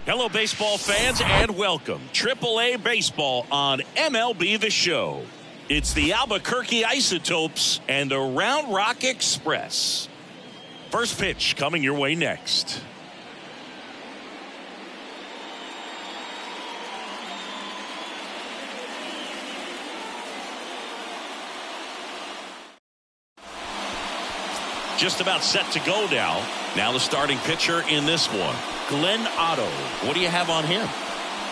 Hello, baseball fans, and welcome. AAA Baseball on MLB The Show. It's the Albuquerque Isotopes and the Round Rock Express. First pitch coming your way next. Just about set to go now. Now the starting pitcher in this one, Glenn Otto. What do you have on him?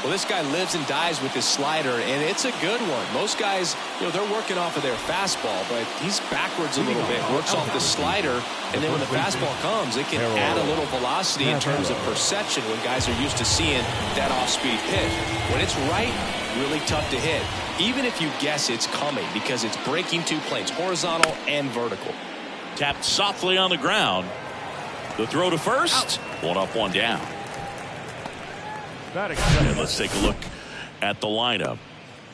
Well, this guy lives and dies with his slider, and it's a good one. Most guys, they're working off of their fastball, but he's backwards a little bit, works off the slider, and then when the fastball comes, it can add a little velocity in terms of perception when guys are used to seeing that off-speed pitch. When it's right, really tough to hit, even if you guess it's coming, because it's breaking two planes, horizontal and vertical. Tapped softly on the ground. The throw to first. One up, one down. And let's take a look at the lineup.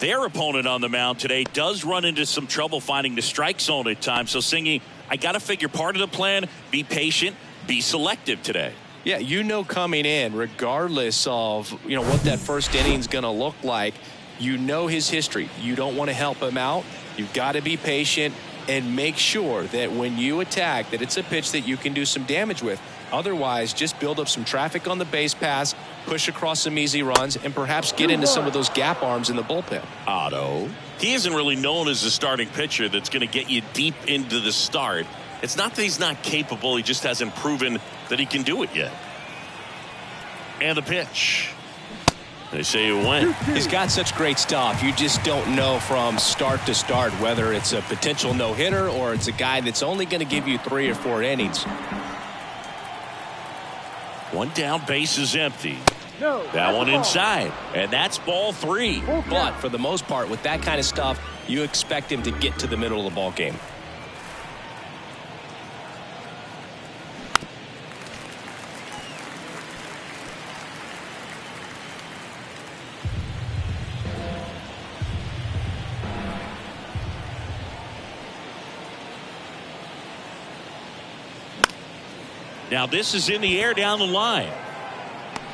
Their opponent on the mound today does run into some trouble finding the strike zone at times. So, Singy, I got to figure part of the plan, be patient, be selective today. Yeah, coming in, regardless of, what that first inning's going to look like, his history. You don't want to help him out. You've got to be patient and make sure that when you attack that it's a pitch that you can do some damage with. Otherwise, just build up some traffic on the base pass, push across some easy runs, and perhaps get into some of those gap arms in the bullpen. Otto, he isn't really known as a starting pitcher that's going to get you deep into the start. It's not that he's not capable, he just hasn't proven that he can do it yet. And the pitch. They say it went. He's got such great stuff. You just don't know from start to start whether it's a potential no-hitter or it's a guy that's only going to give you 3 or 4 innings. One down, base is empty. That one inside, and that's ball 3. But for the most part, with that kind of stuff, you expect him to get to the middle of the ball game. Now this is in the air down the line.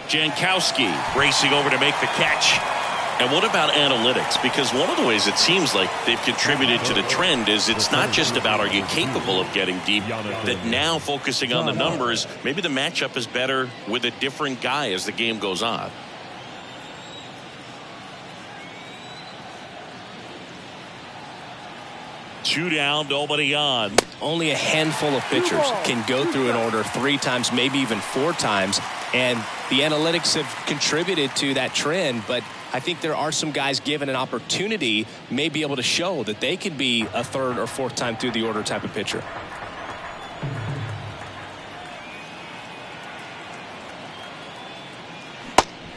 Jankowski racing over to make the catch. And what about analytics? Because one of the ways it seems like they've contributed to the trend is it's not just about are you capable of getting deep, that now focusing on the numbers, maybe the matchup is better with a different guy as the game goes on. Two down, nobody on. Only a handful of pitchers can go through an order 3 times, maybe even 4 times. And the analytics have contributed to that trend. But I think there are some guys given an opportunity may be able to show that they could be a 3rd or 4th time through the order type of pitcher.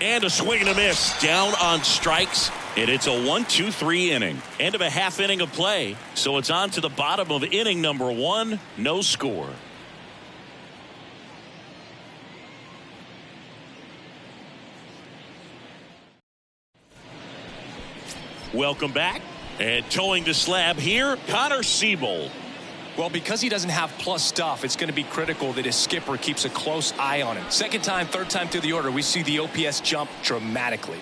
And a swing and a miss. Down on strikes. And it's a 1-2-3 inning. End of a half inning of play. So it's on to the bottom of inning number 1. No score. Welcome back. And towing the slab here, Connor Siebold. Well, because he doesn't have plus stuff, it's going to be critical that his skipper keeps a close eye on him. 2nd time, 3rd time through the order, we see the OPS jump dramatically.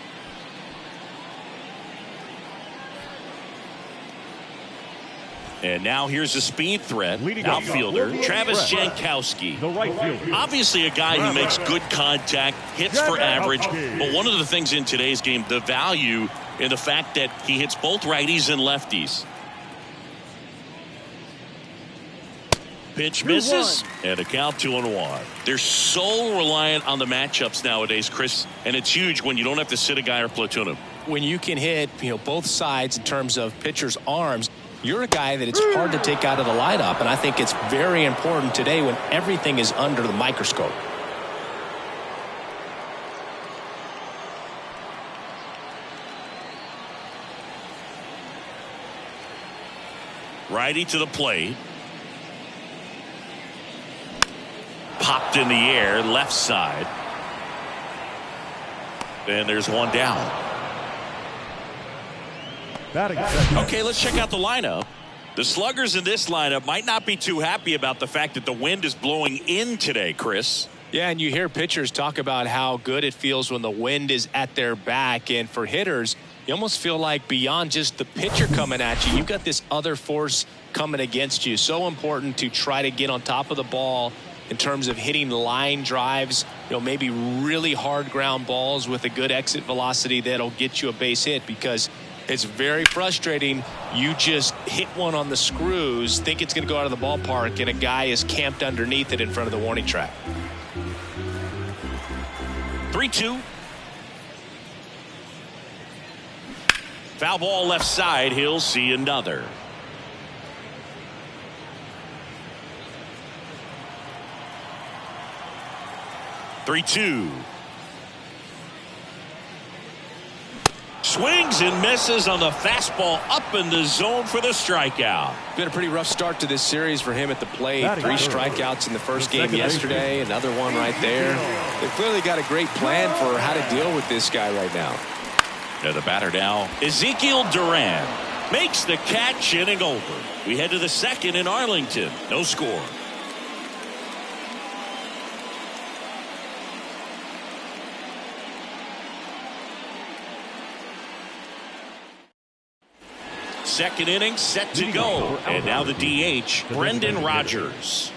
And now here's a speed threat. Outfielder Travis Jankowski. The right fielder. Obviously a guy who makes good contact, hits for average. But one of the things in today's game, the value in the fact that he hits both righties and lefties. Pitch misses, and a count 2-1. They're so reliant on the matchups nowadays, Chris, and it's huge when you don't have to sit a guy or platoon him. When you can hit, both sides in terms of pitchers' arms, you're a guy that it's hard to take out of the lineup, and I think it's very important today when everything is under the microscope. Righty to the plate. Popped in the air, left side. And there's one down. Okay, let's check out the lineup. The sluggers in this lineup might not be too happy about the fact that the wind is blowing in today, Chris. Yeah, and you hear pitchers talk about how good it feels when the wind is at their back. And for hitters, you almost feel like beyond just the pitcher coming at you, you've got this other force coming against you. So important to try to get on top of the ball in terms of hitting line drives, maybe really hard ground balls with a good exit velocity that'll get you a base hit, because it's very frustrating. You just hit one on the screws, think it's going to go out of the ballpark, and a guy is camped underneath it in front of the warning track. 3-2. Foul ball left side. He'll see another. Three-two. Swings and misses on the fastball up in the zone for the strikeout. Been a pretty rough start to this series for him at the plate. 3 strikeouts in the first game yesterday, another one right there. They've clearly got a great plan for how to deal with this guy right now. Now the batter now, Ezekiel Duran, makes the catch, inning over. We head to the second in Arlington. No score. Second inning set to go. And now the DH, Brendan Rodgers.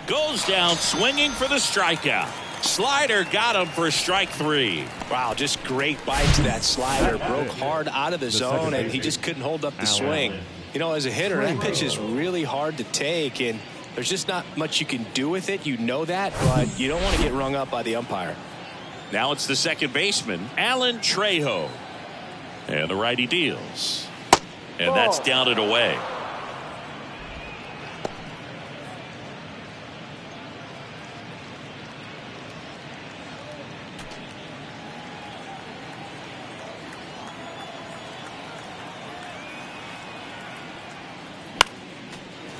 Goes down swinging for the strikeout. Slider got him for strike 3. Wow, just great bite to that slider. Broke hard out of the zone, and he just couldn't hold up the swing. As a hitter, that pitch is really hard to take, and there's just not much you can do with it. You know that, but you don't want to get rung up by the umpire. Now it's the second baseman, Alan Trejo. And the righty deals. And that's down and away.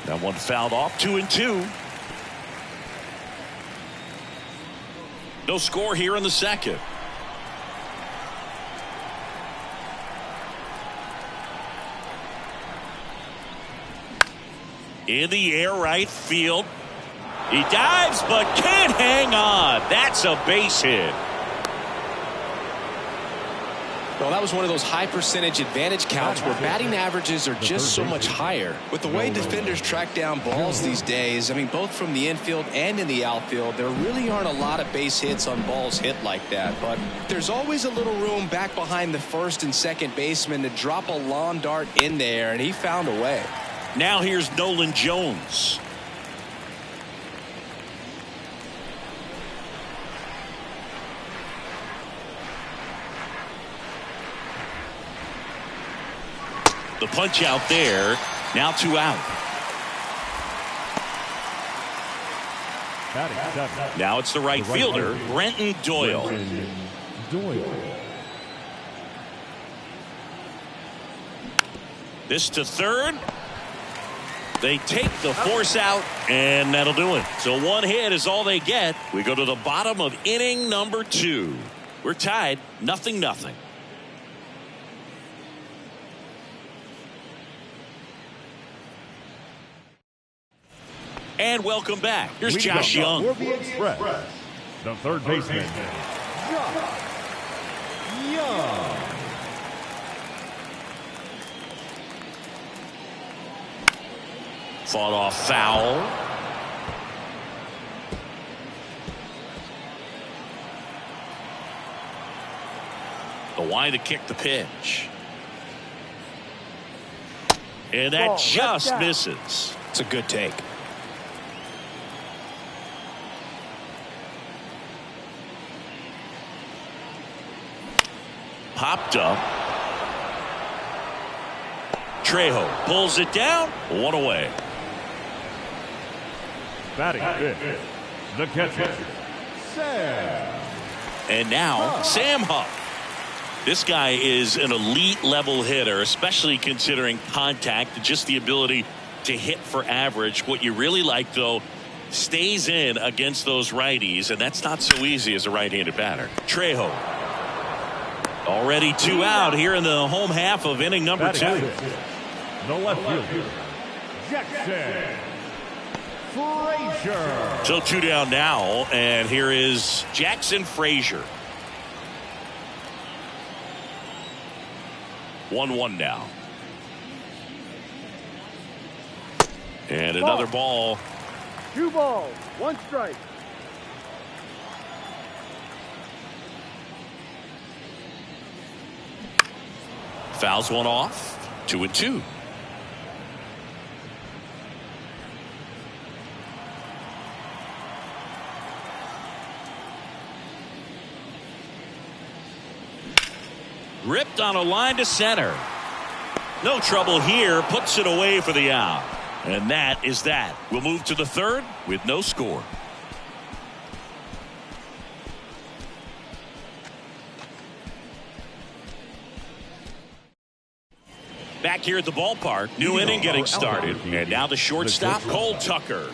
That one fouled off. 2-2. No score here in the second. In the air right field. He dives but can't hang on. That's a base hit. Well, that was one of those high percentage advantage counts where batting averages are just so much higher. With the way defenders track down balls these days, both from the infield and in the outfield, there really aren't a lot of base hits on balls hit like that. But there's always a little room back behind the first and second baseman to drop a lawn dart in there, and he found a way. Now here's Nolan Jones. The punch out there. Now 2 out. Now it's the right fielder, Brenton Doyle. This to third. They take the force out, and that'll do it. So 1 hit is all they get. We go to the bottom of inning number 2. We're tied 0-0. And welcome back. Here's Josh Young. The third baseman, Young. Fought off foul. The line to kick the pitch. And that just misses. It's a good take. Popped up. Trejo pulls it down. 1 away. Batting fifth, the catcher, Sam. And now Sam Huff. This guy is an elite level hitter, especially considering contact, just the ability to hit for average. What you really like, though, stays in against those righties, and that's not so easy as a right-handed batter. Trejo. Already 2 out here in the home half of inning number 2. The left fielder, Jackson Frazier. So 2 down now, and here is Jackson Frazier. 1-1 now. And another ball. 2 balls, 1 strike. Fouls one off. 2-2. Ripped on a line to center. No trouble here. Puts it away for the out. And that is that. We'll move to the 3rd with no score. Back here at the ballpark, new inning getting started. And now the shortstop, Cole Tucker.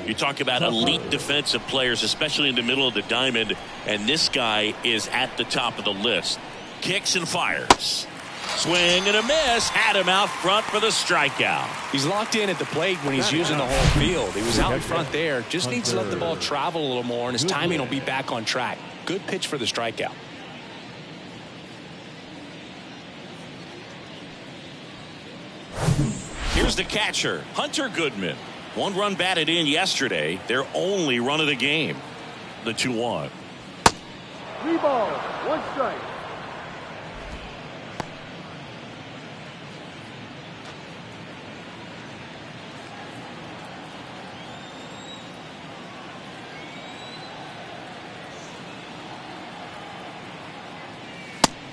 You talk about elite defensive players, especially in the middle of the diamond. And this guy is at the top of the list. Kicks and fires. Swing and a miss. Had him out front for the strikeout. He's locked in at the plate when he's using the whole field. He was out in front there. Just needs to let the ball travel a little more, and his timing will be back on track. Good pitch for the strikeout. Here's the catcher, Hunter Goodman. 1 run batted in yesterday. Their only run of the game. The 2-1. 3 balls, 1 strike.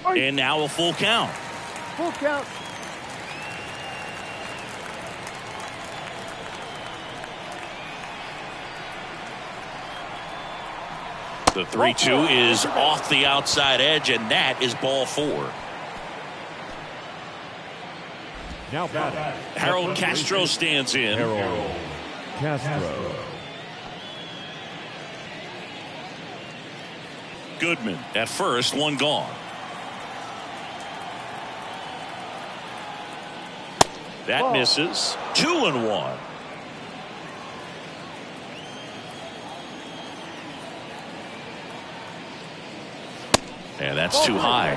And now a full count. Full count. The 3-2 is off the outside edge, and that is ball 4. Now batting, Harold Castro stands in. Harold Castro. Goodman at first, 1 gone. That misses. 2-1. And that's too high.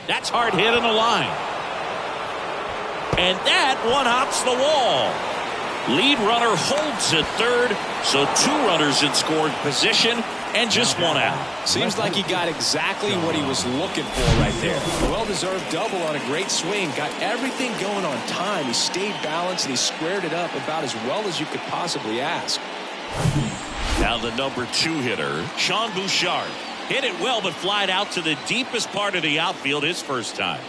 That's hard hit on the line. And that one hops the wall. Lead runner holds at 3rd, so 2 runners in scoring position and just 1 out. Seems like he got exactly what he was looking for right there. A well-deserved double on a great swing. Got everything going on time. He stayed balanced and he squared it up about as well as you could possibly ask. Now the number 2 hitter, Sean Bouchard. Hit it well, but flied out to the deepest part of the outfield his first time.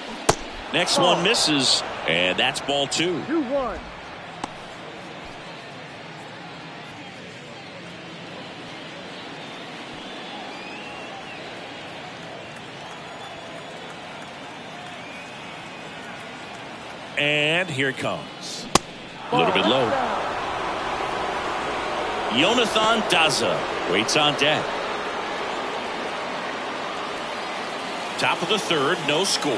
Next one misses, and that's ball 2. 2-1. And here it comes. A little bit low. Jonathan Daza waits on deck. Top of the 3rd, no score.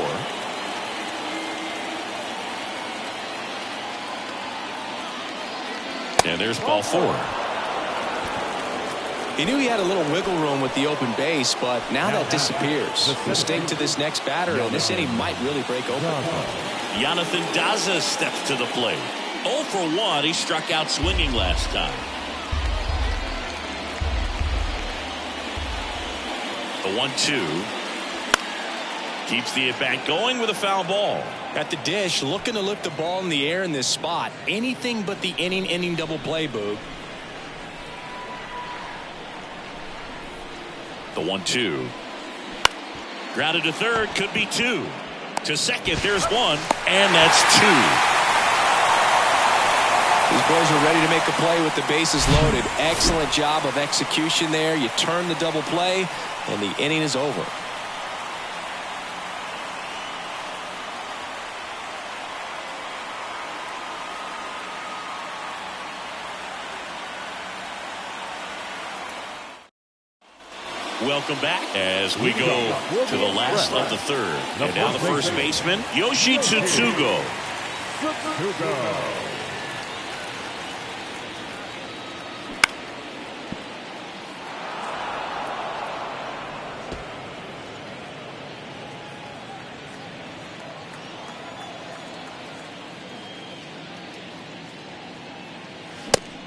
And there's ball 4. He knew he had a little wiggle room with the open base, but now that disappears. Mistake to this next batter, and this inning might really break open. Jonathan Daza steps to the plate. 0 for 1. He struck out swinging last time. The 1-2. Keeps the at-bat going with a foul ball. At the dish, looking to lift the ball in the air in this spot. Anything but the inning double play, Boog. The 1-2. Grounded to 3rd, could be 2. To second, there's one, and that's two. These boys are ready to make a play with the bases loaded. Excellent job of execution there. You turn the double play, and the inning is over. Welcome back as we go to the last of the third. And now the first baseman, Yoshi Tsutsugo.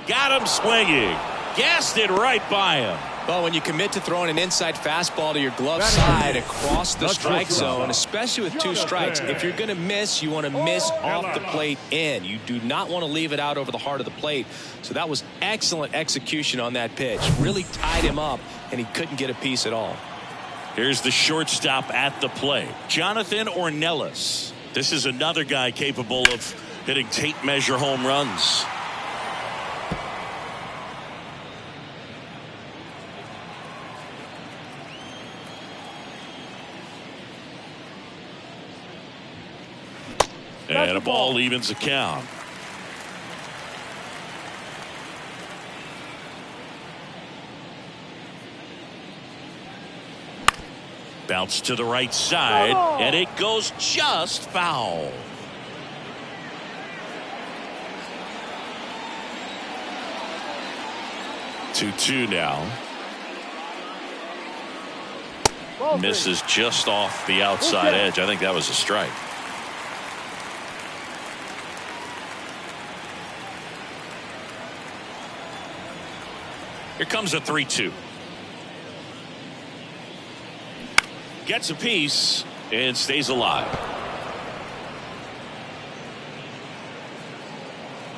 Got him swinging. Gassed it right by him. Well, when you commit to throwing an inside fastball to your glove side across the strike zone, especially with two strikes, if you're going to miss, you want to miss off the plate in. You do not want to leave it out over the heart of the plate. So that was excellent execution on that pitch. Really tied him up, and he couldn't get a piece at all. Here's the shortstop at the plate, Jonathan Ornelas. This is another guy capable of hitting tape measure home runs. And a ball evens the count. Bounce to the right side, and it goes just foul. Two now. Misses just off the outside edge. I think that was a strike. Here comes a 3-2. Gets a piece and stays alive.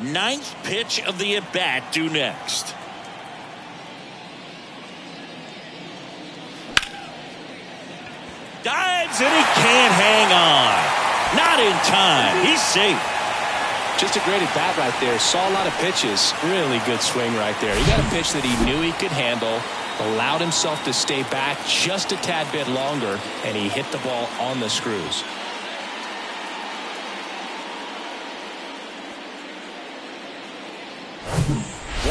Ninth pitch of the at-bat due next. Dives and he can't hang on. Not in time. He's safe. Just a great at bat right there. Saw a lot of pitches. Really good swing right there. He got a pitch that he knew he could handle, allowed himself to stay back just a tad bit longer, and he hit the ball on the screws.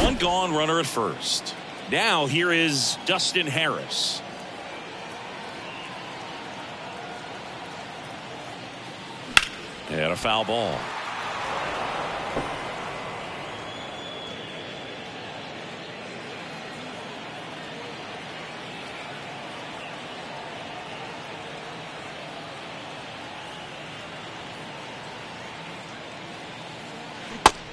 One gone, runner at first. Now here is Dustin Harris. And a foul ball.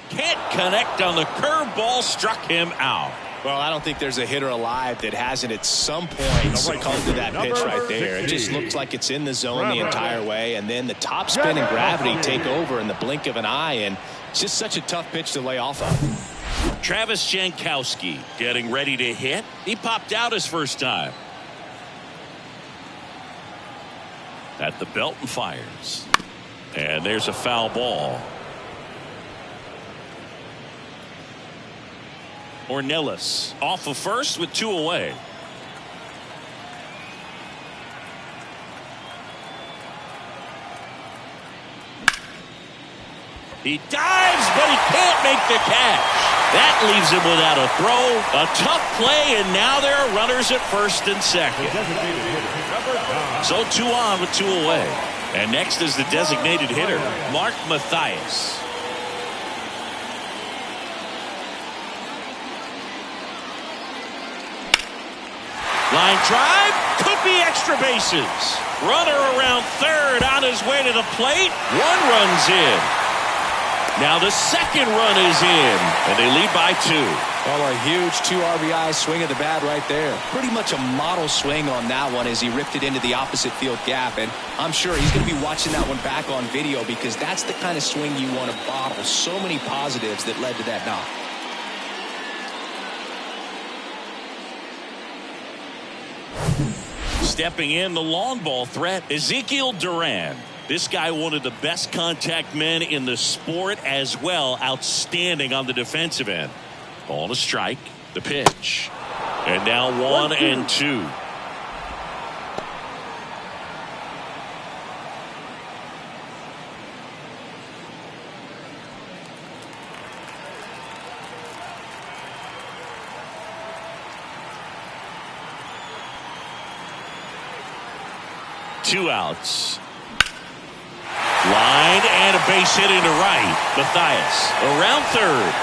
Can't connect on the curveball, struck him out. Well, I don't think there's a hitter alive that hasn't at some point succumbed to that pitch right there. It just looks like it's in the zone the entire way, and then the top spin and gravity take over in the blink of an eye, and it's just such a tough pitch to lay off of. Travis Jankowski getting ready to hit. He popped out his first time. At the belt and fires. And there's a foul ball. Ornelas off of first with two away. He dives, but he can't make the catch. That leaves him without a throw. A tough play, and now there are runners at first and second. So 2 on with 2 away. And next is the designated hitter, Mark Mathias. Line drive, could be extra bases. Runner around third on his way to the plate. 1 run's in. Now the second run is in, and they lead by 2. Well, a huge 2 RBI swing of the bat right there. Pretty much a model swing on that one as he ripped it into the opposite field gap, and I'm sure he's going to be watching that one back on video because that's the kind of swing you want to bottle. So many positives that led to that knock. Stepping in the long ball threat, Ezekiel Duran. This guy, one of the best contact men in the sport as well. Outstanding on the defensive end. On a strike, the pitch. And now 1-2. Two outs. Line and a base hit into right. Matthias around third.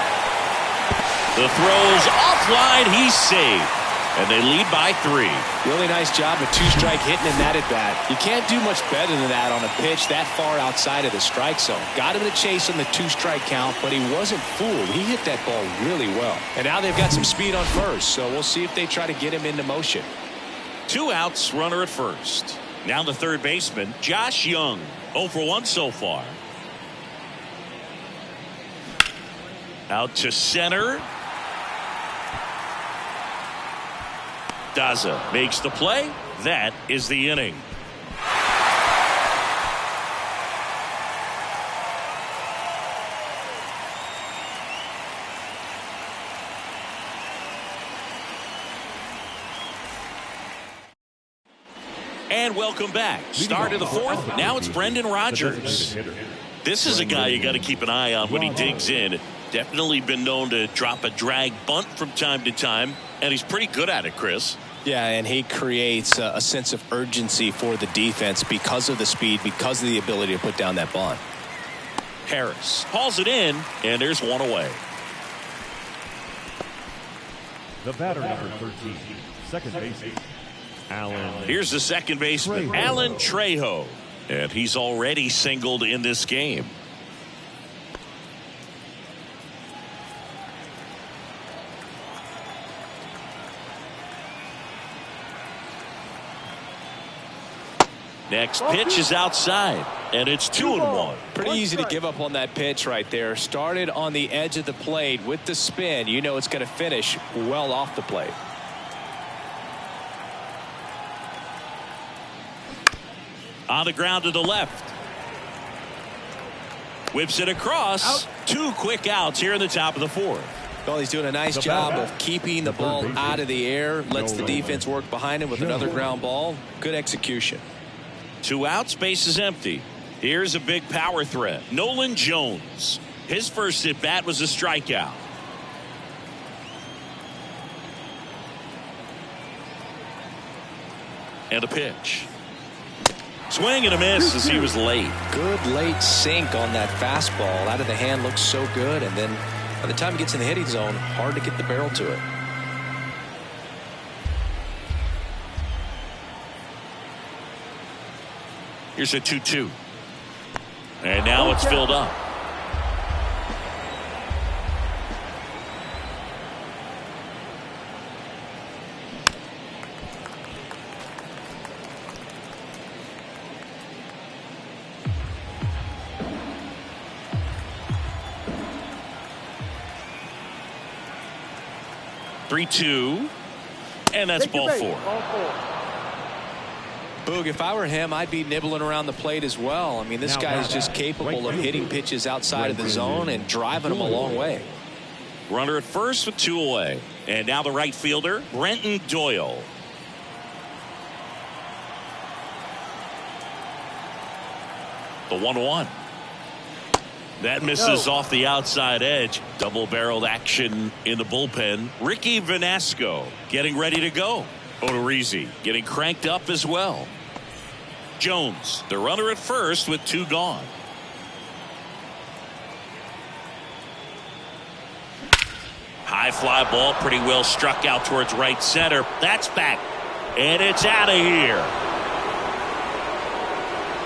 The throw's offline. He's saved. And they lead by 3. Really nice job of two-strike hitting in that at-bat. You can't do much better than that on a pitch that far outside of the strike zone. Got him to chase on the two-strike count, but he wasn't fooled. He hit that ball really well. And now they've got some speed on first, so we'll see if they try to get him into motion. 2 outs, runner at first. Now the third baseman, Josh Young. 0 for 1 so far. Out to center. Daza makes the play. That is the inning. And welcome back. Start of the fourth. Now it's Brendan Rodgers. This is a guy you got to keep an eye on when he digs in. Definitely been known to drop a drag bunt from time to time, and he's pretty good at it, Chris. Yeah, and he creates a sense of urgency for the defense because of the speed, because of the ability to put down that bunt. Harris hauls it in, and there's one away. The batter, number 13, second baseman, Alan. Here's the second baseman, Alan Trejo, and he's already singled in this game. Next pitch is outside, and it's 2-1. Pretty easy to give up on that pitch right there. Started on the edge of the plate with the spin. You know it's going to finish well off the plate. On the ground to the left. Whips it across. Out. 2 quick outs here in the top of the fourth. Well, he's doing a nice job of keeping the ball out of the air. Lets the defense work behind him with another ground ball. Good execution. 2 outs, base is empty. Here's a big power threat. Nolan Jones. His first at bat was a strikeout. And a pitch. Swing and a miss as he was late. Good late sink on that fastball. Out of the hand, looks so good. And then by the time he gets in the hitting zone, hard to get the barrel to it. Here's a 2-2. And now it's filled up. Three, 2, and that's ball 4. Boog, if I were him, I'd be nibbling around the plate as well. I mean, this guy is just capable of hitting pitches outside of the zone and driving them a long way. Runner at first with 2 away. And now the right fielder, Brenton Doyle. The 1-1. That misses off the outside edge. Double-barreled action in the bullpen. Ricky Vanasco getting ready to go. Odorizzi getting cranked up as well. Jones, the runner at first with 2 gone. High fly ball, pretty well struck out towards right center. That's back, and it's out of here.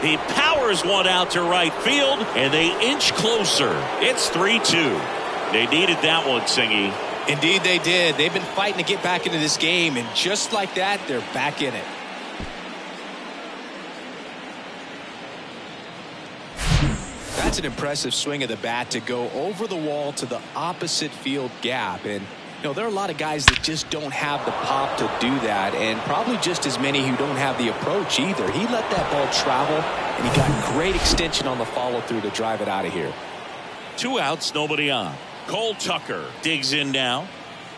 He powers one out to right field, and they inch closer. It's 3-2. They needed that one, Singy. Indeed they did. They've been fighting to get back into this game, and just like that, they're back in it. That's an impressive swing of the bat to go over the wall to the opposite field gap. And You know, there are a lot of guys that just don't have the pop to do that, and probably just as many who don't have the approach either. He let that ball travel, and he got great extension on the follow-through to drive it out of here. 2 outs, nobody on. Cole Tucker digs in now.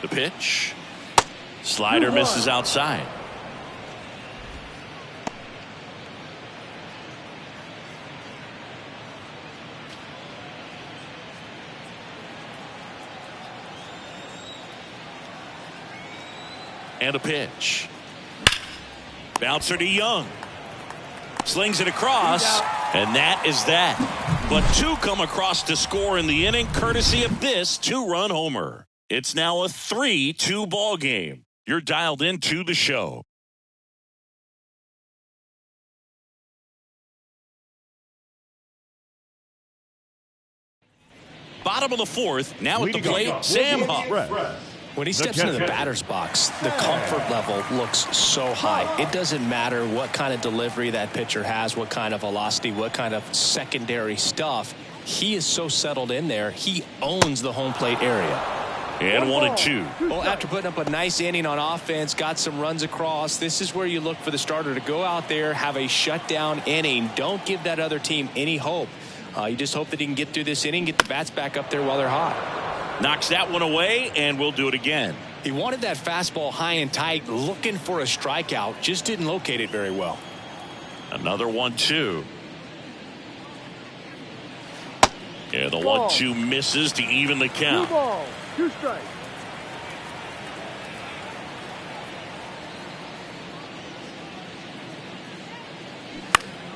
The pitch. Slider misses outside. And a pitch. Bouncer to Young. Slings it across, and that is that. But 2 come across to score in the inning, courtesy of this 2-run homer. It's now a 3-2 ball game. You're dialed into the show. Bottom of the 4th, now at the plate, Sam Huff. When he steps into the batter's box, the comfort level looks so high. It doesn't matter what kind of delivery that pitcher has, what kind of velocity, what kind of secondary stuff. He is so settled in there. He owns the home plate area. And 1-2. Well, after putting up a nice inning on offense, got some runs across, this is where you look for the starter to go out there, have a shutdown inning. Don't give that other team any hope. You just hope that he can get through this inning, get the bats back up there while they're hot. Knocks that one away, and we'll do it again. He wanted that fastball high and tight, looking for a strikeout, just didn't locate it very well. Another 1-2. Yeah, the 1-2 misses to even the count. 2 balls, 2 strikes.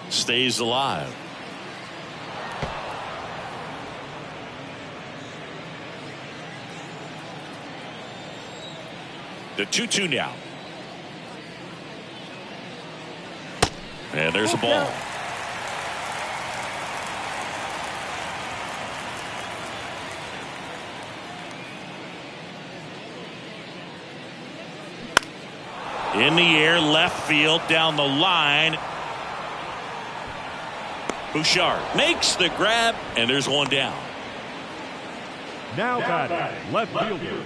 Stays alive. The 2-2 now. And there's a ball. In the air, left field, down the line. Bouchard makes the grab, and there's one down. Now batting, left fielder,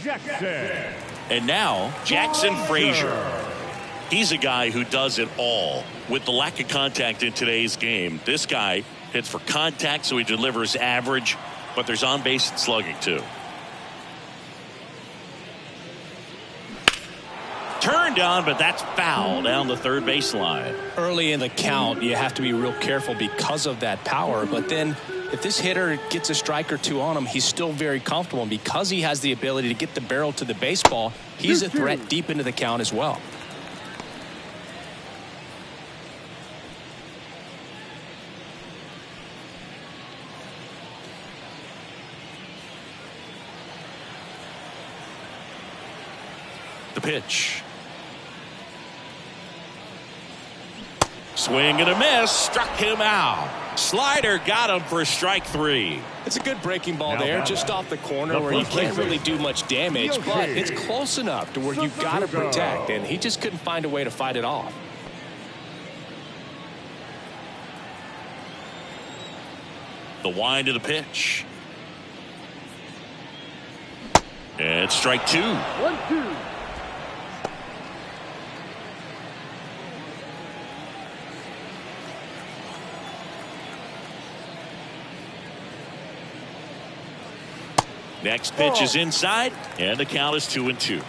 Jackson. And now, Jackson Frazier. He's a guy who does it all. With the lack of contact in today's game, this guy hits for contact, so he delivers average, but there's on-base and slugging, too. Turned on, but that's foul down the third baseline. Early in the count, you have to be real careful because of that power, but then if this hitter gets a strike or 2 on him, he's still very comfortable. And because he has the ability to get the barrel to the baseball, he's a threat deep into the count as well. The pitch. Swing and a miss. Struck him out. Slider got him for strike 3. It's a good breaking ball there, just off the corner where you can't really do much damage, but it's close enough to where you've got to protect, and he just couldn't find a way to fight it off. The wind of the pitch. And strike 2. 1-2. Next pitch is inside, and the count is 2-2.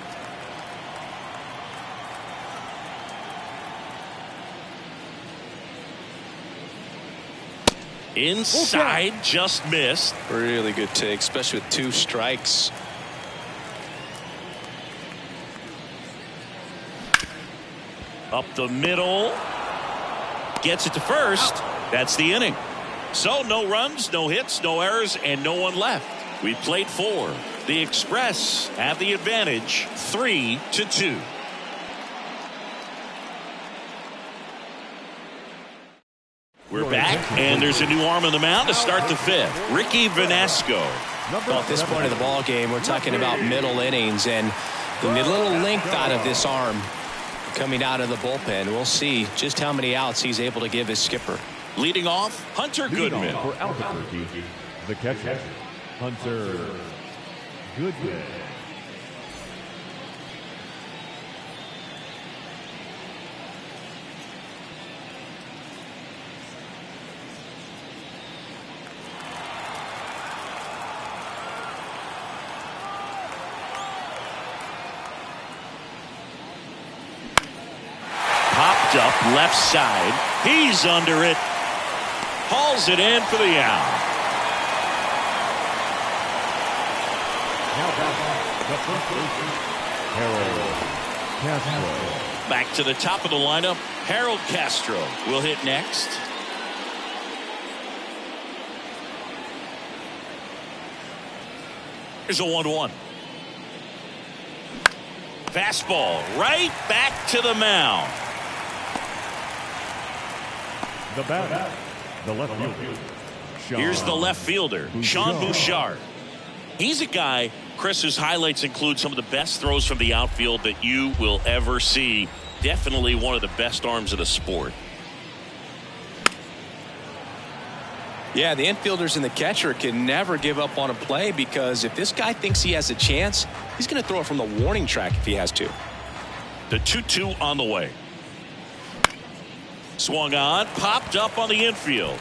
Inside, just missed. Really good take, especially with 2 strikes. Up the middle. Gets it to first. That's the inning. So no runs, no hits, no errors, and no one left. We played 4. The Express have the advantage, 3-2. We're back, and there's a new arm on the mound to start the 5th. Ricky Vanasco. Well, at this point of the ball game, we're talking about middle innings, and the little length out of this arm coming out of the bullpen. We'll see just how many outs he's able to give his skipper. Leading off, Hunter Goodman. For Albuquerque, the catcher, Hunter Goodman. Popped up left side. He's under it. Hauls it in for the out. Now back the first baseman, Harold Castro. Back to the top of the lineup. Harold Castro will hit next. Here's a 1-1. Fastball right back to the mound. The batter, the left fielder. Here's the left fielder, Sean Bouchard. He's a guy, Chris, whose highlights include some of the best throws from the outfield that you will ever see. Definitely one of the best arms of the sport. Yeah, the infielders and the catcher can never give up on a play, because if this guy thinks he has a chance, he's going to throw it from the warning track if he has to. The 2-2 on the way. Swung on, popped up on the infield.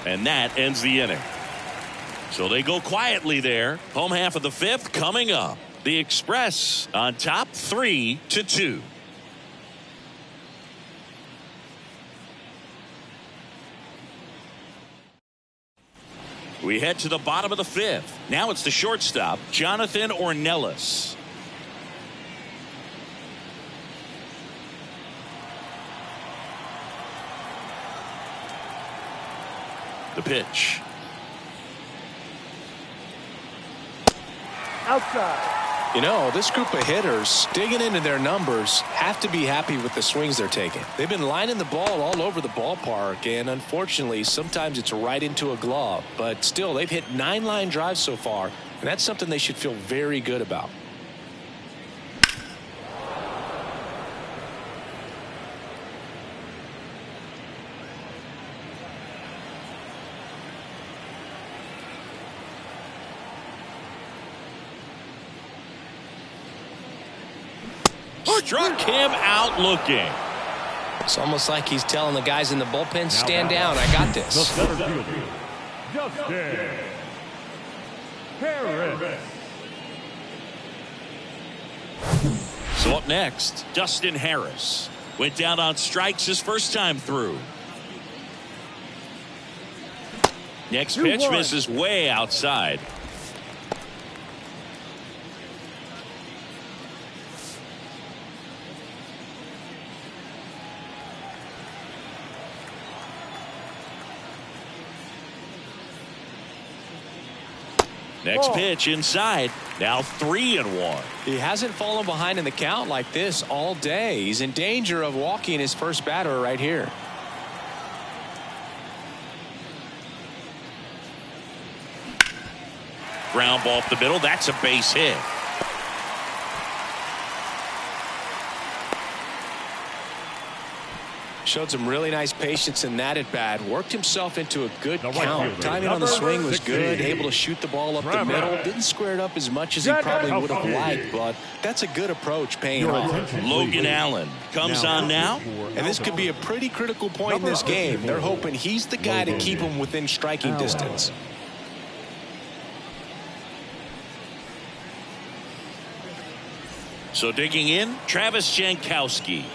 And that ends the inning. So they go quietly there. Home half of the fifth coming up. The Express on top 3-2. We head to the bottom of the fifth. Now it's the shortstop, Jonathan Ornelas. The pitch. Outside. You know, this group of hitters, digging into their numbers, have to be happy with the swings they're taking. They've been lining the ball all over the ballpark, and unfortunately, sometimes it's right into a glove. But still, they've hit 9 line drives so far, and that's something they should feel very good about. Struck him out looking. It's almost like he's telling the guys in the bullpen, stand down, I got The this. center fielder, Justin Harris. So up next, Dustin Harris. Went down on strikes his first time through. Next pitch 2-1. misses way outside. Next pitch inside. Now 3-1. He hasn't fallen behind in the count like this all day. He's in danger of walking his first batter right here. Ground ball up the middle. That's a base hit. Showed some really nice patience in that at bat. Worked himself into a good The right count. fielder, Timing on the number swing was 16. good. Able to shoot the ball up the middle. Didn't square it up as much as he probably would have liked, but that's a good approach paying off. Logan Allen comes on now. And this could be a pretty critical point in this game. They're hoping he's the guy to keep him within striking distance. So digging in, Travis Jankowski.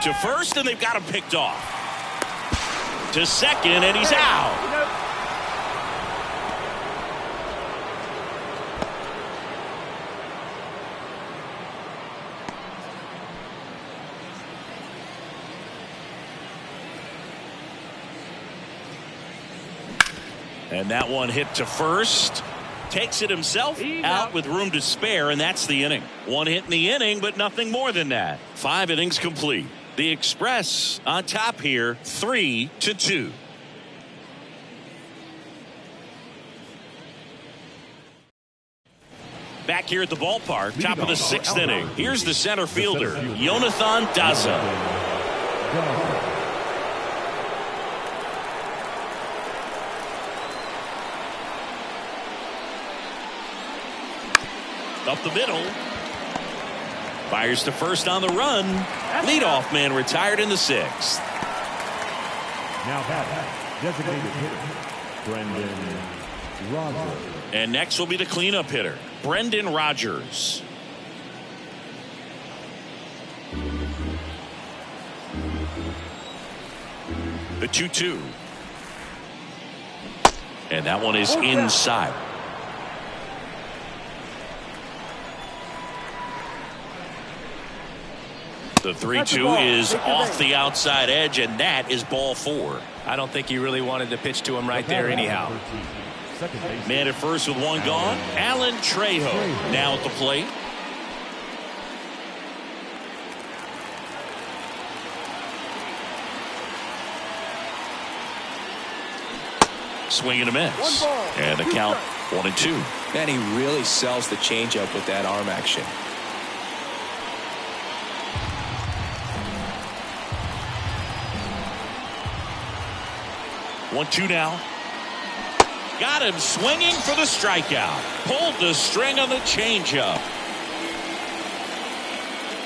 To first, and they've got him picked off. To second, and he's out. And that one hit to first. Takes it himself out with room to spare, and that's the inning. One hit in the inning, but nothing more than that. 5 innings complete. The Express on top here, 3-2. Back here at the ballpark, top of the 6th inning. Here's the center fielder, Jonathan Daza. Up the middle. Fires to first on the run. Leadoff man retired in the 6th. Now batting, designated hitter, Brendan Rogers. And next will be the cleanup hitter, Brendan Rogers. The 2-2. And that one is inside. The 3-2 is off the outside edge, and that is ball 4. I don't think he really wanted to pitch to him right there anyhow. Man at first with one gone. Alan Trejo now at the plate. Swing and a miss. And the count 1-2. Man, he really sells the changeup with that arm action. 1-2 now. Got him swinging for the strikeout. Pulled the string on the changeup.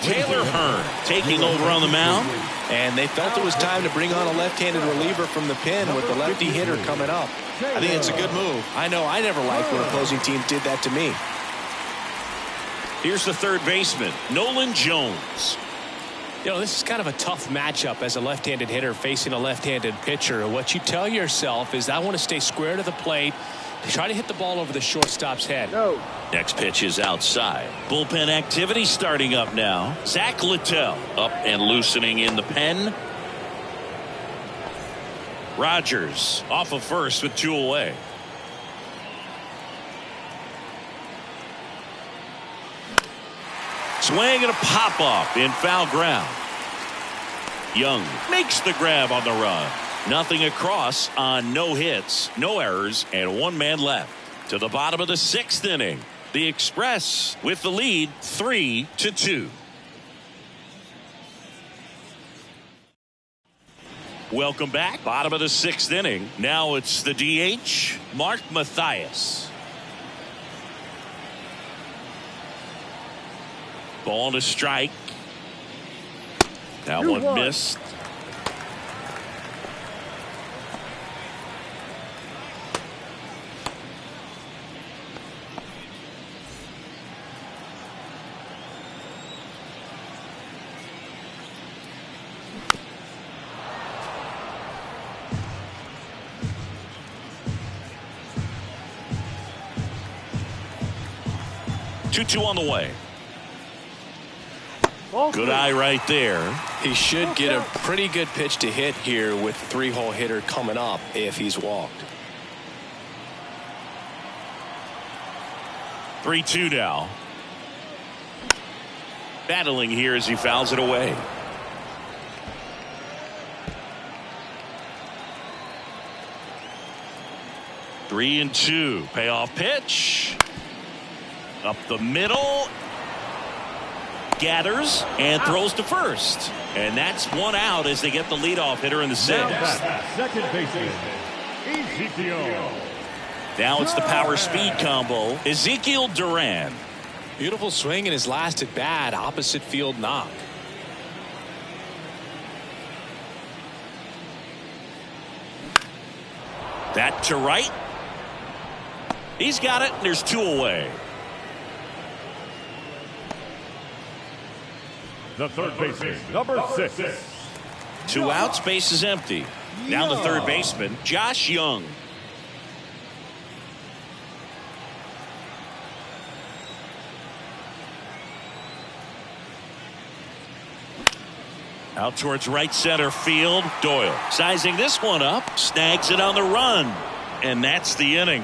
Taylor Hearn taking over on the mound. And they felt it was time to bring on a left-handed reliever from the pen with the lefty hitter coming up. I think it's a good move. I know I never liked when opposing teams did that to me. Here's the third baseman, Nolan Jones. You know, this is kind of a tough matchup as a left-handed hitter facing a left-handed pitcher. What you tell yourself is I want to stay square to the plate, try to hit the ball over the shortstop's head. No. Next pitch is outside. Bullpen activity starting up now. Zach Littell up and loosening in the pen. Rogers off of first with 2 away. Swing and a pop-off in foul ground. Young makes the grab on the run. Nothing across on no hits, no errors, and 1 man left. To the bottom of the 6th inning. The Express with the lead 3-2. Welcome back. Bottom of the 6th inning. Now it's the DH, Mark Mathias. Ball to strike. That one missed. Two on the way. Good eye right there. He should get a pretty good pitch to hit here with 3-hole hitter coming up if he's walked. 3-2 now. Battling here as he fouls it away. Three and 2. Payoff pitch. Up the middle. Gathers and throws to first. And that's 1 out as they get the leadoff hitter in the 6th. Second baseman, Ezekiel. Now it's the power speed combo. Ezekiel Duran. Beautiful swing in his last at bat. Opposite field knock. That to right. He's got it. There's 2 away. The third baseman, number 6. 2 outs, base is empty. Now the third baseman, Josh Young. Out towards right center field. Doyle sizing this one up. Snags it on the run. And that's the inning.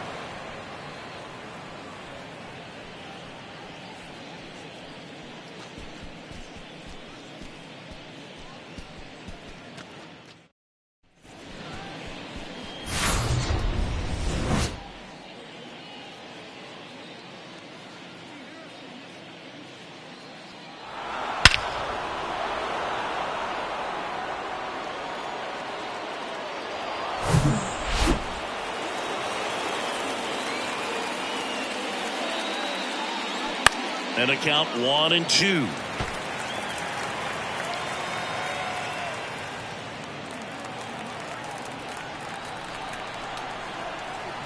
And a count 1-2.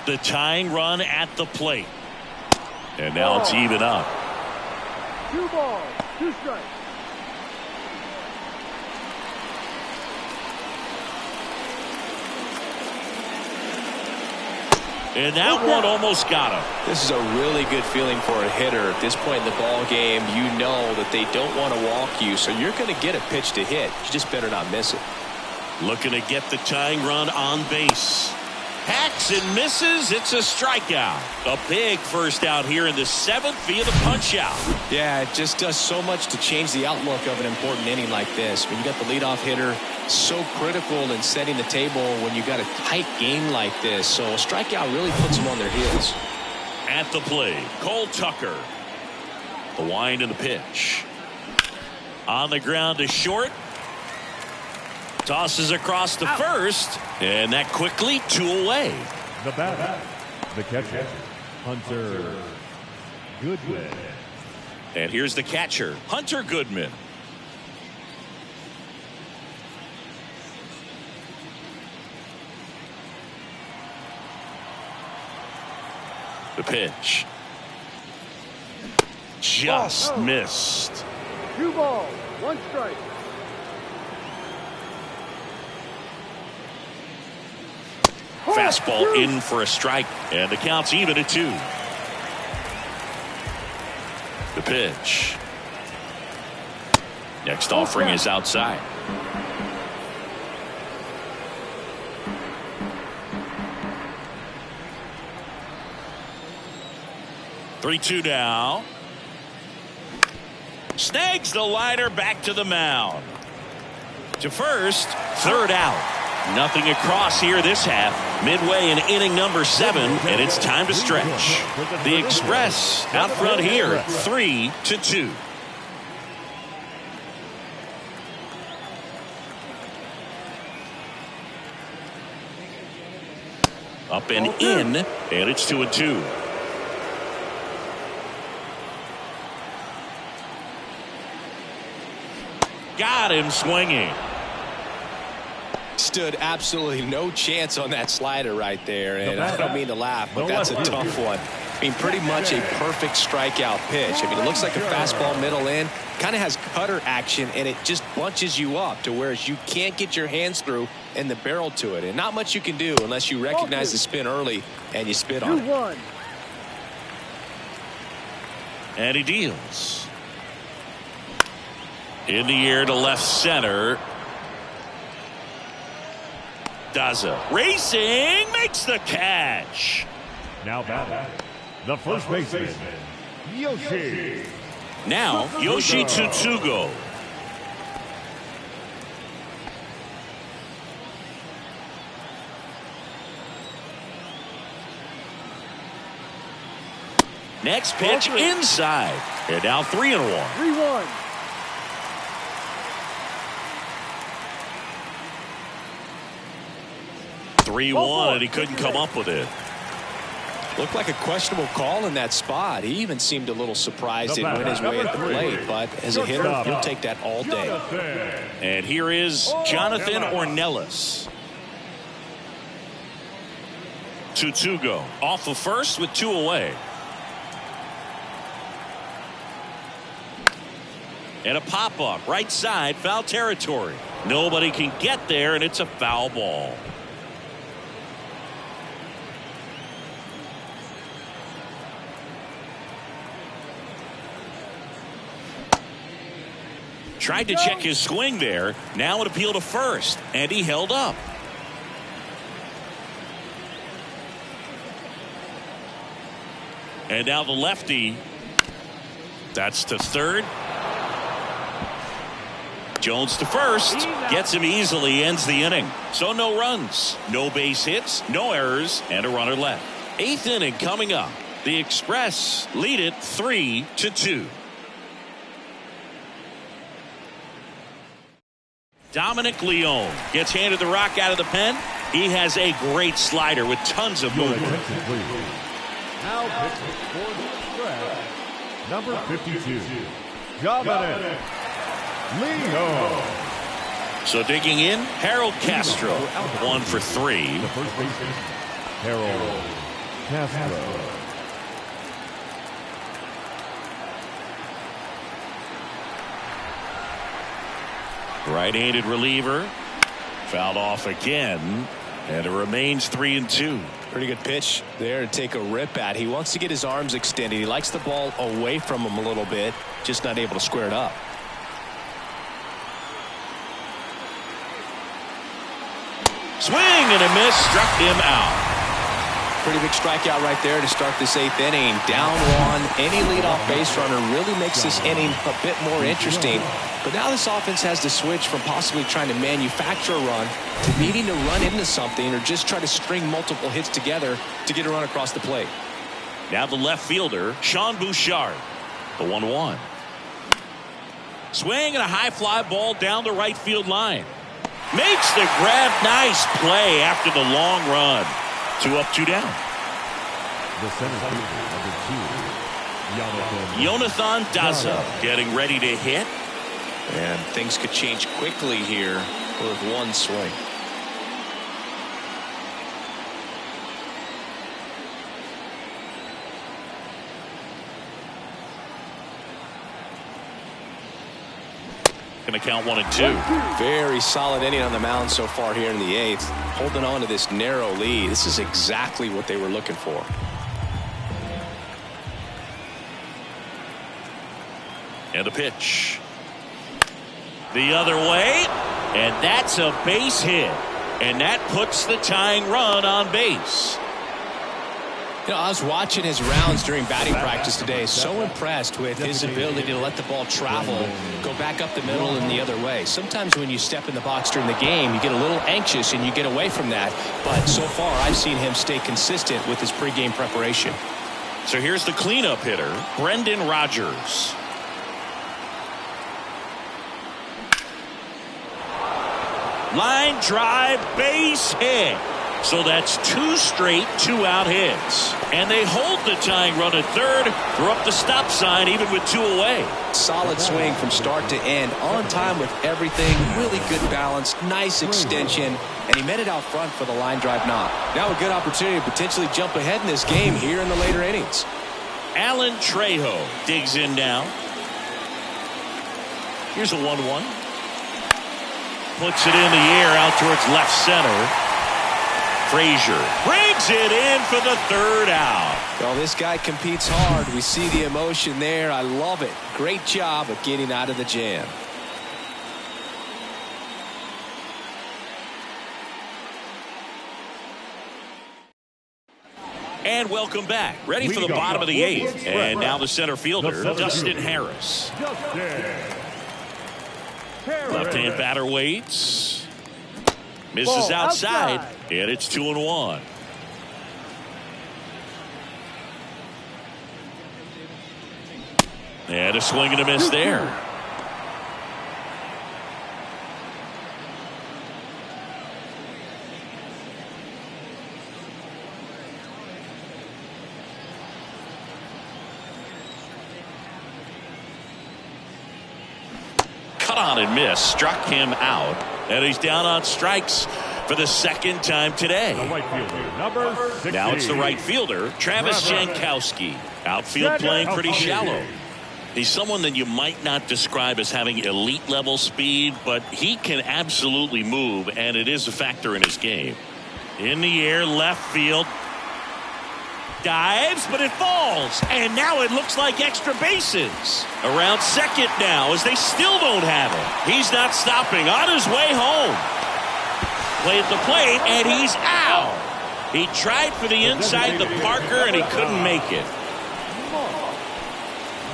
The tying run at the plate. And now it's even up. 2 balls, 2 strikes. And that one almost got him. This is a really good feeling for a hitter. At this point in the ball game, you know that they don't want to walk you, so you're going to get a pitch to hit. You just better not miss it. Looking to get the tying run on base. Hacks and misses. It's a strikeout. A big first out here in the 7th via the punch out. Yeah, it just does so much to change the outlook of an important inning like this. When you got the leadoff hitter, so critical in setting the table when you got a tight game like this. So a strikeout really puts them on their heels. At the plate, Cole Tucker. The wind and the pitch. On the ground to short. Tosses across to first, and that quickly 2 away. The batter, the catcher, Hunter Goodman. And here's the catcher, Hunter Goodman. The pitch. Just missed. 2 balls, 1 strike. Fastball in for a strike, and the count's even at 2. The pitch. Next offering is outside. Three-two now. Snags the liner back to the mound. To first, 3rd out. Nothing across here this half. Midway in inning number 7, and it's time to stretch. The Express out front here, 3-2. Up and in, and it's 2-2. Got him swinging. Stood absolutely no chance on that slider right there, and I don't mean to laugh, but that's a tough one. I mean, pretty much a perfect strikeout pitch. I mean, it looks like a fastball middle in, kind of has cutter action, and it just bunches you up to whereas you can't get your hands through and the barrel to it, and not much you can do unless you recognize the spin early and you spit on it. 2-1. And he deals. In the air to left center. Daza racing, makes the catch. Now batting, the first baseman, Yoshi. Now Yoshi Tsutsugo. Next pitch inside, and now 3-1. 3-1. 3-1, and he couldn't come up with it. Looked like a questionable call in that spot. He even seemed a little surprised it went his way at the plate, but as a hitter, you'll take that all day. And here is Jonathan Ornelas. Tsutsugo off of first with 2 away. And a pop-up right side, foul territory. Nobody can get there, and it's a foul ball. Tried to check his swing there. Now an appeal to first, and he held up. And now the lefty. That's to third. Jones to first. Gets him easily, ends the inning. So no runs, no base hits, no errors, and a runner left. 8th inning coming up. The Express lead it 3-2. Dominic Leone gets handed the rock out of the pen. He has a great slider with tons of movement. Now pitching for the Express, number 52, Dominic Leone. So digging in, Harold Castro, 1 for 3. The first baseman, Harold Castro. Right-handed reliever. Fouled off again. And it remains 3-2. Pretty good pitch there to take a rip at. He wants to get his arms extended. He likes the ball away from him a little bit, just not able to square it up. Swing and a miss, struck him out. Pretty big strikeout right there to start this 8th inning. Down one. Any leadoff base runner really makes this inning a bit more interesting. But now this offense has to switch from possibly trying to manufacture a run to needing to run into something or just try to string multiple hits together to get a run across the plate. Now the left fielder, Sean Bouchard. The 1-1. Swing and a high fly ball down the right field line. Makes the grab. Nice play after the long run. 2 up, 2 down. The center fielder, number 2, Jonathan Daza getting ready to hit. And things could change quickly here with one swing. Going to count 1 and 2. Very solid inning on the mound so far here in the 8th. Holding on to this narrow lead. This is exactly what they were looking for. And a pitch. The other way. And that's a base hit. And that puts the tying run on base. You know, I was watching his rounds during batting practice today. So impressed with his ability to let the ball travel, go back up the middle and the other way. Sometimes when you step in the box during the game, you get a little anxious and you get away from that. But so far, I've seen him stay consistent with his pregame preparation. So here's the cleanup hitter, Brendan Rodgers. Line drive, base hit. So that's 2 straight 2-out hits. And they hold the tying run at third. They're up the stop sign even with 2 away. Solid swing from start to end. On time with everything. Really good balance. Nice extension. And he met it out front for the line drive knock. Now a good opportunity to potentially jump ahead in this game here in the later innings. Alan Trejo digs in now. Here's a 1-1. Puts it in the air out towards left center. Frazier brings it in for the 3rd out. Well, this guy competes hard. We see the emotion there. I love it. Great job of getting out of the jam. And welcome back. Ready for the bottom of the 8th. And now the center fielder, Dustin Harris. Left-hand batter waits. Misses outside, and it's 2-1. And a swing and a miss there. Cut on and miss, struck him out. And he's down on strikes for the 2nd time today. the right fielder, number 16. Now it's the right fielder, Travis Jankowski. Outfield playing pretty shallow. He's someone that you might not describe as having elite level speed, but he can absolutely move, and it is a factor in his game. In the air, left field. Dives, but it falls. And now it looks like extra bases. Around second now as they still don't have it. He's not stopping. On his way home. Play at the plate, and he's out. He tried for the inside the Parker, and he couldn't make it.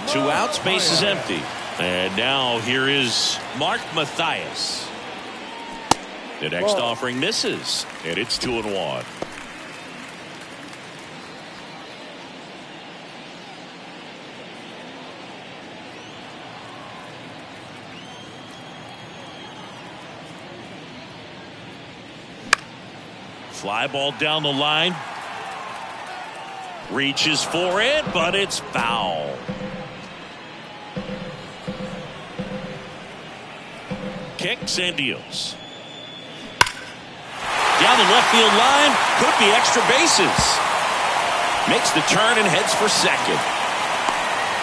2 outs, base is empty. And now here is Mark Mathias. The next offering misses, and it's 2-1. Fly ball down the line. Reaches for it, but it's foul. Kicks and deals. Down the left field line. Could be extra bases. Makes the turn and heads for second.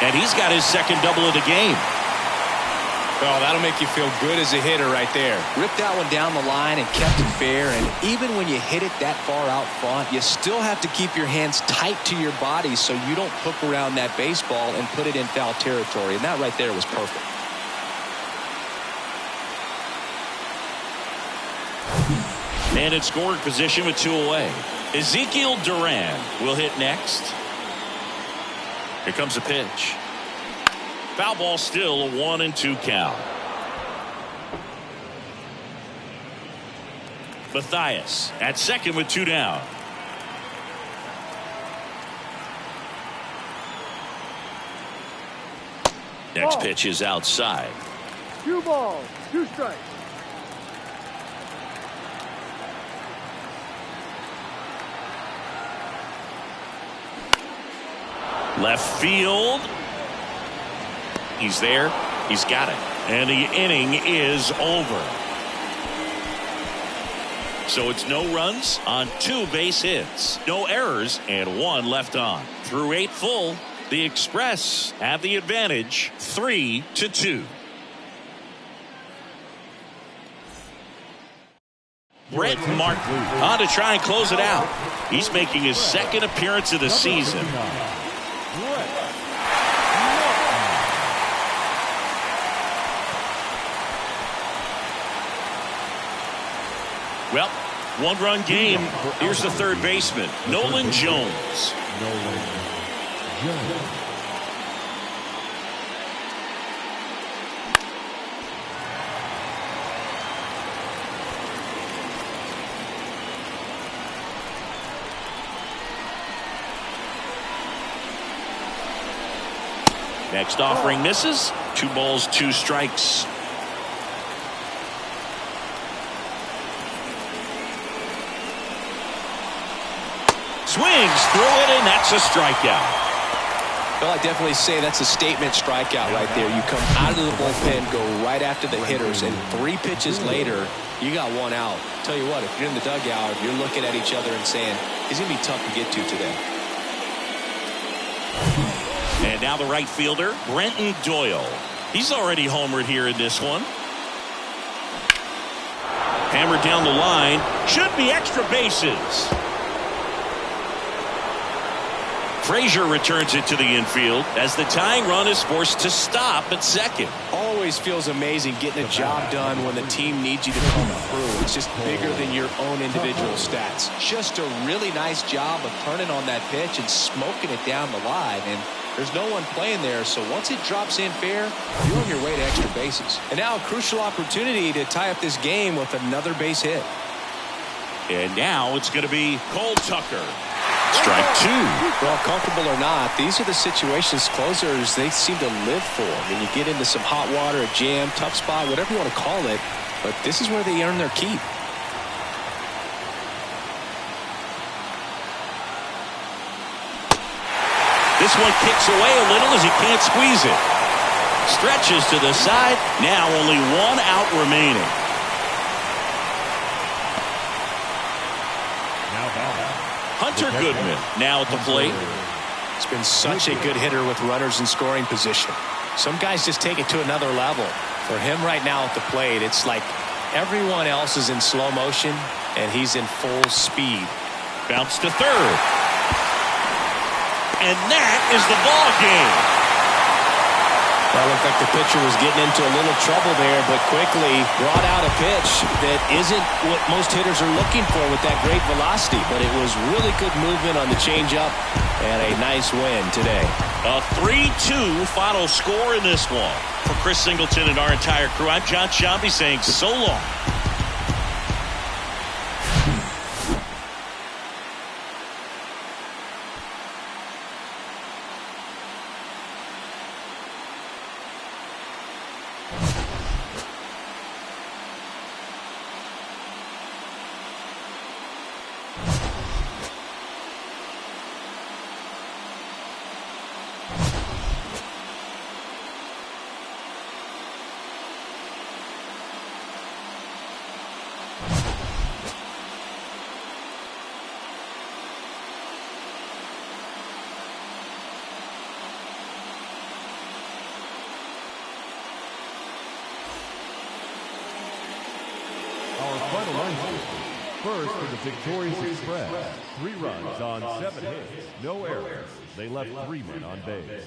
And he's got his 2nd double of the game. Oh, that'll make you feel good as a hitter right there. Ripped that one down the line and kept it fair. And even when you hit it that far out front, you still have to keep your hands tight to your body so you don't hook around that baseball and put it in foul territory. And that right there was perfect. And in scoring position with 2 away. Ezekiel Duran will hit next. Here comes a pitch. Foul ball, still a 1-2 count. Mathias at second with 2 down. Next pitch is outside. 2 balls, 2 strikes. Left field. He's there. He's got it. And the inning is over. So it's no runs on 2 base hits, no errors, and 1 left on. Through 8 full, the Express have the advantage, 3-2. Brett Martin on to try and close it out. He's making his 2nd appearance of the season. Well, 1-run game. Here's the 3rd baseman, Nolan Jones. Next offering misses. 2 balls, 2 strikes. Swings through it, and that's a strikeout. Well, I definitely say that's a statement strikeout right there. You come out of the bullpen, go right after the hitters, and 3 pitches later, you got 1 out. Tell you what, if you're in the dugout, you're looking at each other and saying, he's going to be tough to get to today. And now the right fielder, Brenton Doyle. He's already homered here in this one. Hammered down the line. Should be extra bases. Frazier returns it to the infield as the tying run is forced to stop at second. Always feels amazing getting a job done when the team needs you to come through. It's just bigger than your own individual stats. Just a really nice job of turning on that pitch and smoking it down the line. And there's no one playing there, so once it drops in fair, you're on your way to extra bases. And now a crucial opportunity to tie up this game with another base hit. And now it's going to be Cole Tucker. Strike 2. Well, comfortable or not, these are the situations closers they seem to live for. I mean, you get into some hot water, a jam, tough spot, whatever you want to call it, but this is where they earn their keep. This one kicks away a little as he can't squeeze it. Stretches to the side. Now only 1 out remaining. Hunter Goodman now at the plate. It's been such a good hitter with runners in scoring position. Some guys just take it to another level. For him right now at the plate, it's like everyone else is in slow motion and he's in full speed. Bounce to third. And that is the ball game. Well, looked like the pitcher was getting into a little trouble there, but quickly brought out a pitch that isn't what most hitters are looking for with that great velocity. But it was really good movement on the changeup and a nice win today. A 3-2 final score in this one. For Chris Singleton and our entire crew, I'm John Shambi saying so long. final line score. First for the victorious Express, 3 runs on 7 hits, no errors. They left 3 men on base.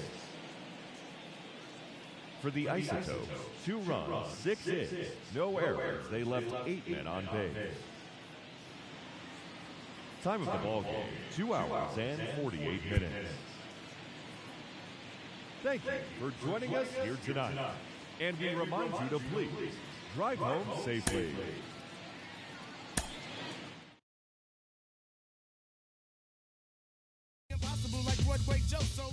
For the Isotopes, 2 runs, 6 hits, no errors. They left 8 men on base. Time of the ball game, 2 hours and 48 minutes. Thank you for joining us here tonight. And we remind you to please drive home safely. Impossible like Broadway Joe, so